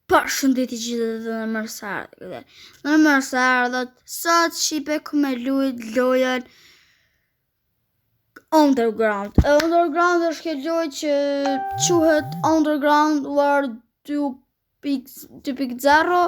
Përshëndetje gjithë dhe në mërësarë. Në mërësarë, sot shipe ku me lujt lojën Underground. Underground është kjo lojë që quhet Underground War 2.0.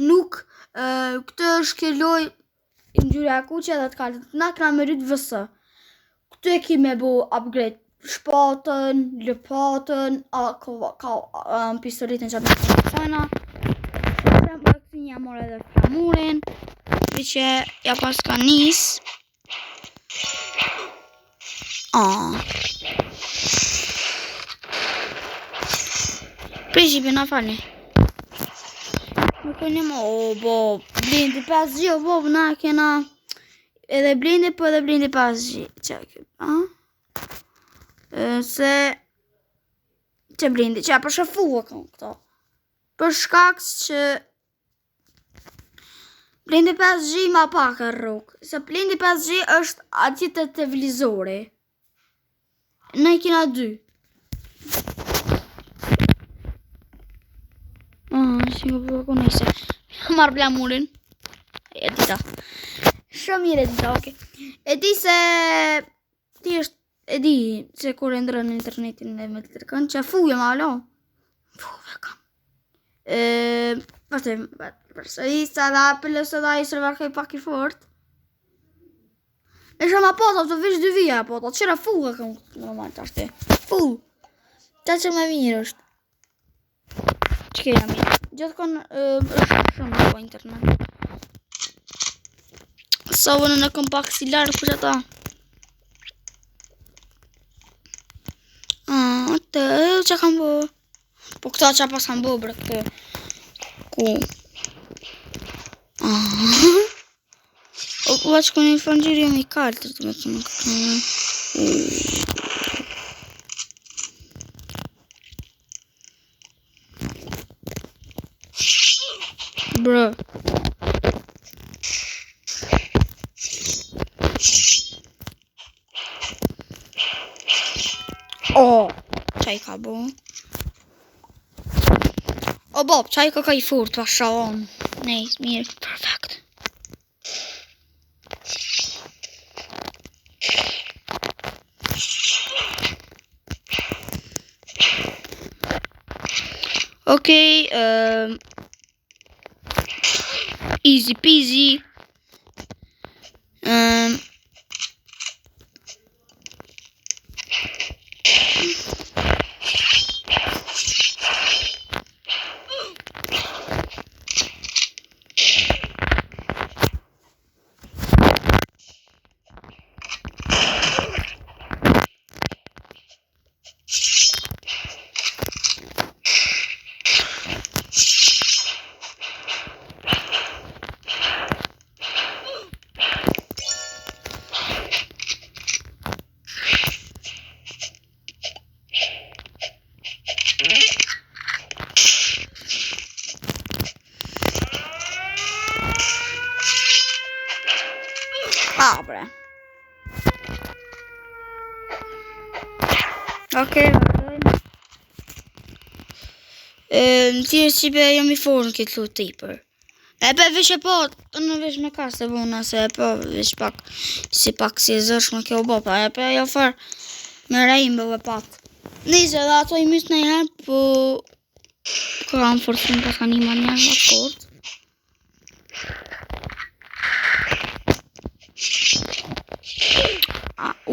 Nuk, këtë është kjo lojë në gjyre akuqe dhe të kalët. Na këna me rritë vësë. Këtë e ki me bu upgrade shpatën, lëpatën, pistoletin që atë të fajna. Një amor edhe flamurin, që ja pas ka nis. Principi na falni. Nuk keni më, bo, blindi 5G, bo, na kena edhe blindi, po edhe blindi 5G. Se që blindi, që për shëfua këto. Për shkak që blindi 5G ma pak e rrugë. Se blindi 5G është ati të televizori. Ne i kina 2. Si nga përë konese. Marrë blamurin. E dita. Shumë mirë e dita, oke. E di se ti është, e di se kur e ndrën në internetin dhe me të tërkën, që fuja ma alo. Fuja kam. Vazhdojmë, përsërisa dhe apëllës edhe i sërvarkaj pak i fort. E shumë apotat, të vish 2 vija apotat, qëra fuga kam normal të ashte. Full. Ta që me mirë është. Që kejna mirë. Gjithë konë është shumë në po internet. Sa vënë në kom pak si larë për që ta. Të që kam bo. Po këta që pas kam bo bre këtë. Ku? O që kënë i fëngjiri jam i kaltër të me të më këtë. Bro. Qaj ka bo. O Bob, qaj ka i furt, va shaon. Nej, mirë, perfekt. Okej, easy peasy. Bre. Okej, vazhdojmë. Tjerë që be jam i forën këtë lutë tipër. E pe vish e po, në vish me kasë e vuna, se e po vish pak, si e zërshme kjo bopa, e pe jo farë me rejmë bëve patë. Nise dhe ato i mysë në i herë, po kam forësim pas ka një manjerë më të kortë.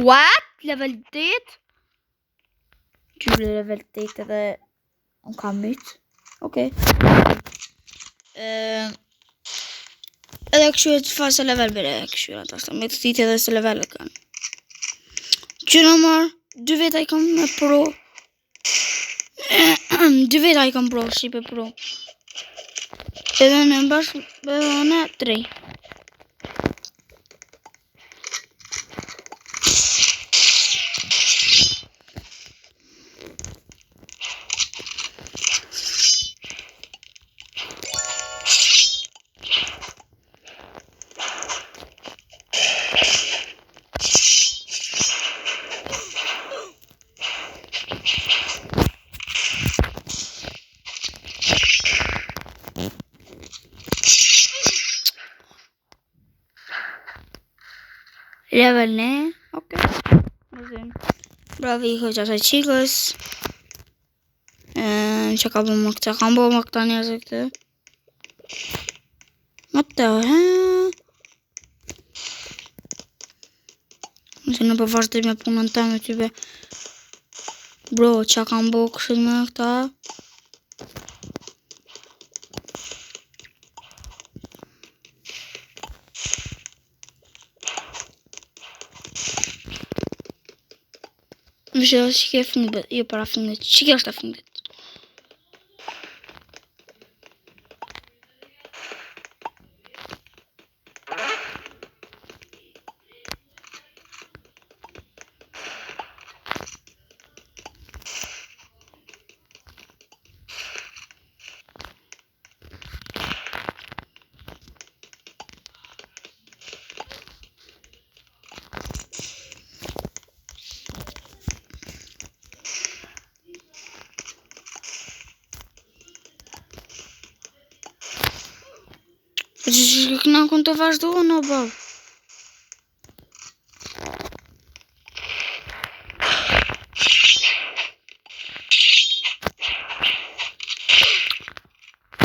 What? Level 8? Gjyre level 8 edhe unë kam mytë. Okej. Edhe këshu e të fa se level bere e këshu e të ashtë. Me të titi edhe se level e kanë. Qyra marë, 2 veta i kam me pro. 2 veta i kam pro, shipe pro. Edhe në bashkë, edhe në 3. Level 1, okej. Bravi hoqa të qikës. Që ka bë më këtë, kam bë më këta njerëzë këtë. What the hell? Nëse në përvazhdoj me punën të me tybe. Bro, që kam bë kështu me këta? Vështë që ke fundit, jo para fundit, që ke është e fundit? Që këna kënë të vazhdohë në bab.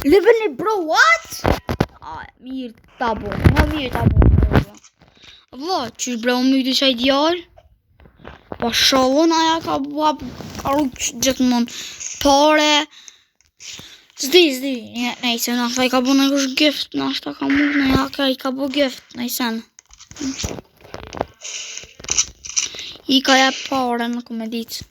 Level 1 bro, what? Mirë tabo, mirë tabo. Vla, qysh bro, më të qaj djallë? Pa shalon aja ka bab, ka rukë gjithmon pare. Zdi, nejse, në ashta I ka bu në kush gift, në ashta ka mu në jaka I ka bu gift, nejsen. I ka jep pare në komedit.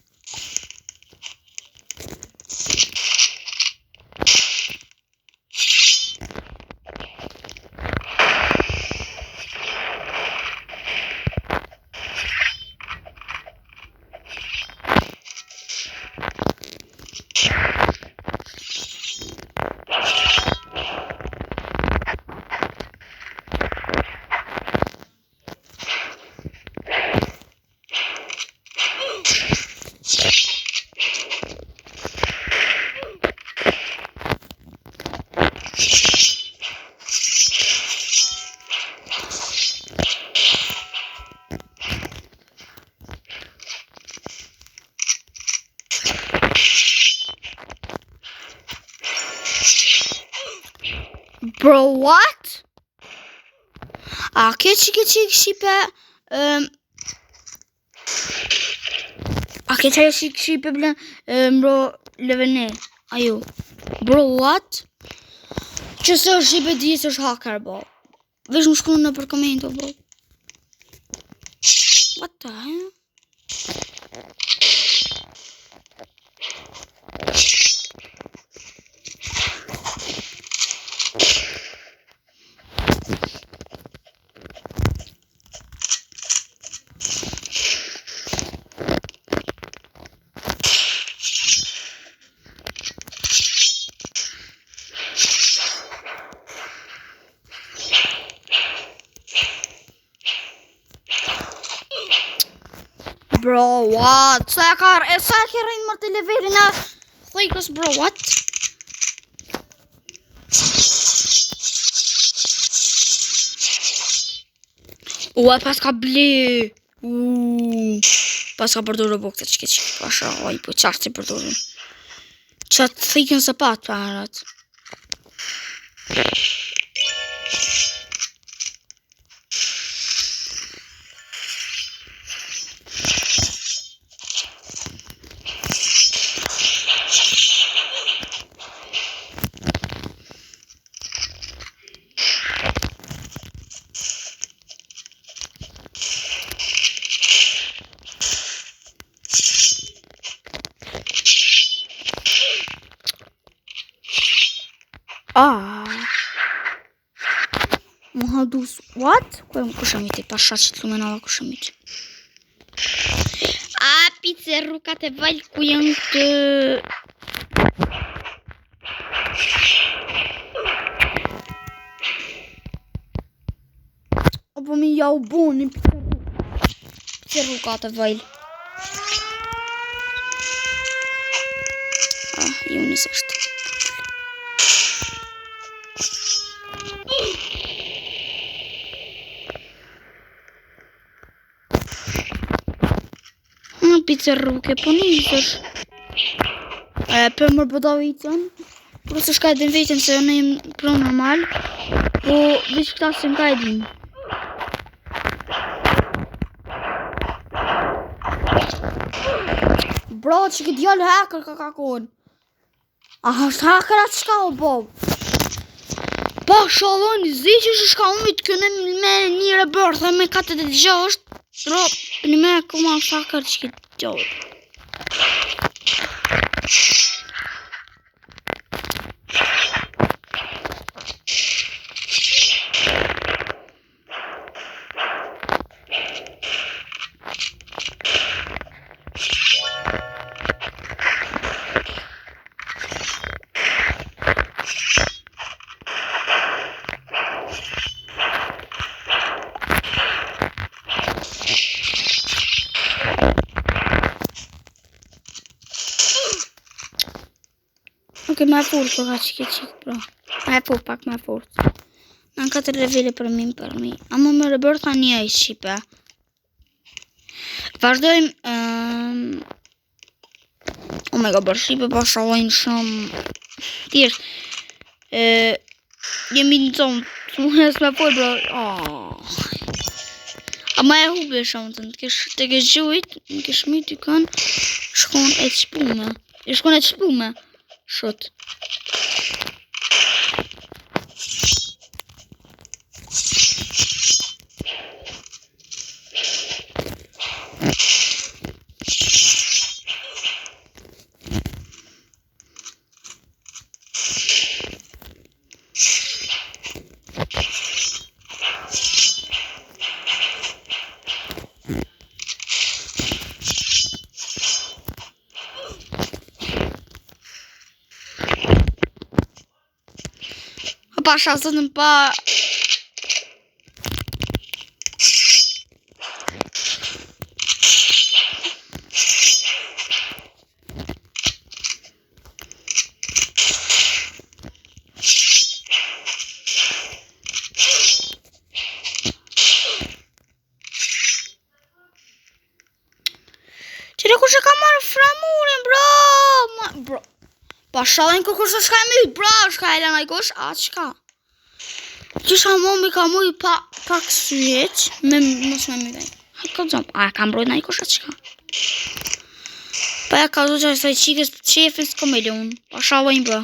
Bro, what? A ke që shipe... A ke që shipe blen... Bro, level 1. Ajo. Bro, what? Që se është shipe dhjesë është hacker, bro. Vesh më shkru në për komento, bro. What the hell? Bro, what? Sa ka rejnë më të levelin e thikës, bro, what? Ua, pas ka ble. Pas ka përdurë bukët që pasha, oj, po qartë si përdurë. Qatë thikën së patë për harat. Muhadus, what? Koj më kushamiti, pasha që të lumenava kushamiti. Pice rrukat e valë ku janë të... Apo mi ja u boni pice rrukat e valë. Ju nisë është. se rrugë po nisësh. Për më bëda vitën, por se shka edhin vitën se në im pro normal, po vish këta se m'ka edhin. Bro, që këtë djallë hacker ka kakon. A është hacker atë shka o bob? Pa shalon, zi që shka umit kënë me një rebërthe me 46, ro, për një me këma është hacker që këtë djallë. Ok, me furt për ka qik, bro. Me furt, pak me furt. Në 4 levele për mi. Amo me rebërtha një i shqipe. Vazhdojmë... Omega bërë shqipe, pa shalojnë shumë... Tjesht... Jemi në tonë, të muhes me furt, bro. Ama e hube shumë të në të kesh gjujt, në kesh mi të kënë, shkon e të shpume. Shkon e të shpume. Shot. Pa shasën pa... Qëre ku që ka marrë framurin, bro? Pa shalën kërkush të shka e myt, bro, shka e lana i kush, atë shka. Qisha momi ka muj pak syjeq, me mos me mytej. Hajtë ka dzom, a ka mbrojt na i kush atë shka. Pa ja ka zhu që asaj qikës qefin s'ko me lun, pa shalën bro.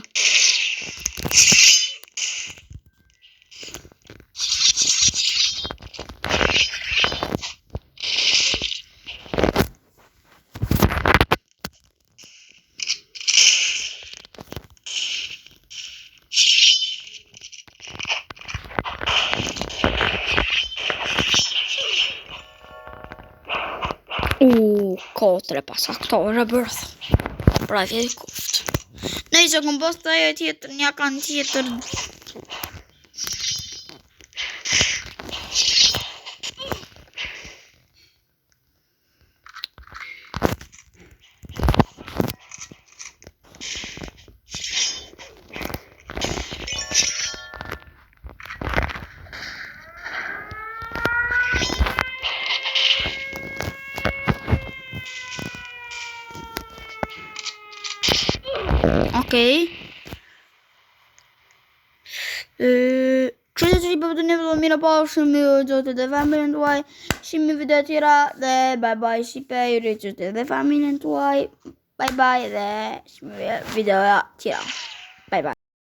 Kotre pas aktore bërth. Pra vjeti kuft. Në i që kom post të ajo tjetër, një kanë tjetër. Okej. Që që që për të një vëllë mira pa shumë ju gjotë dhe familjen tuaj. Shimi video tjera dhe bye bye shipe ju rëqështë dhe familjen tuaj. Bye bye dhe shimi video tjera. Bye bye.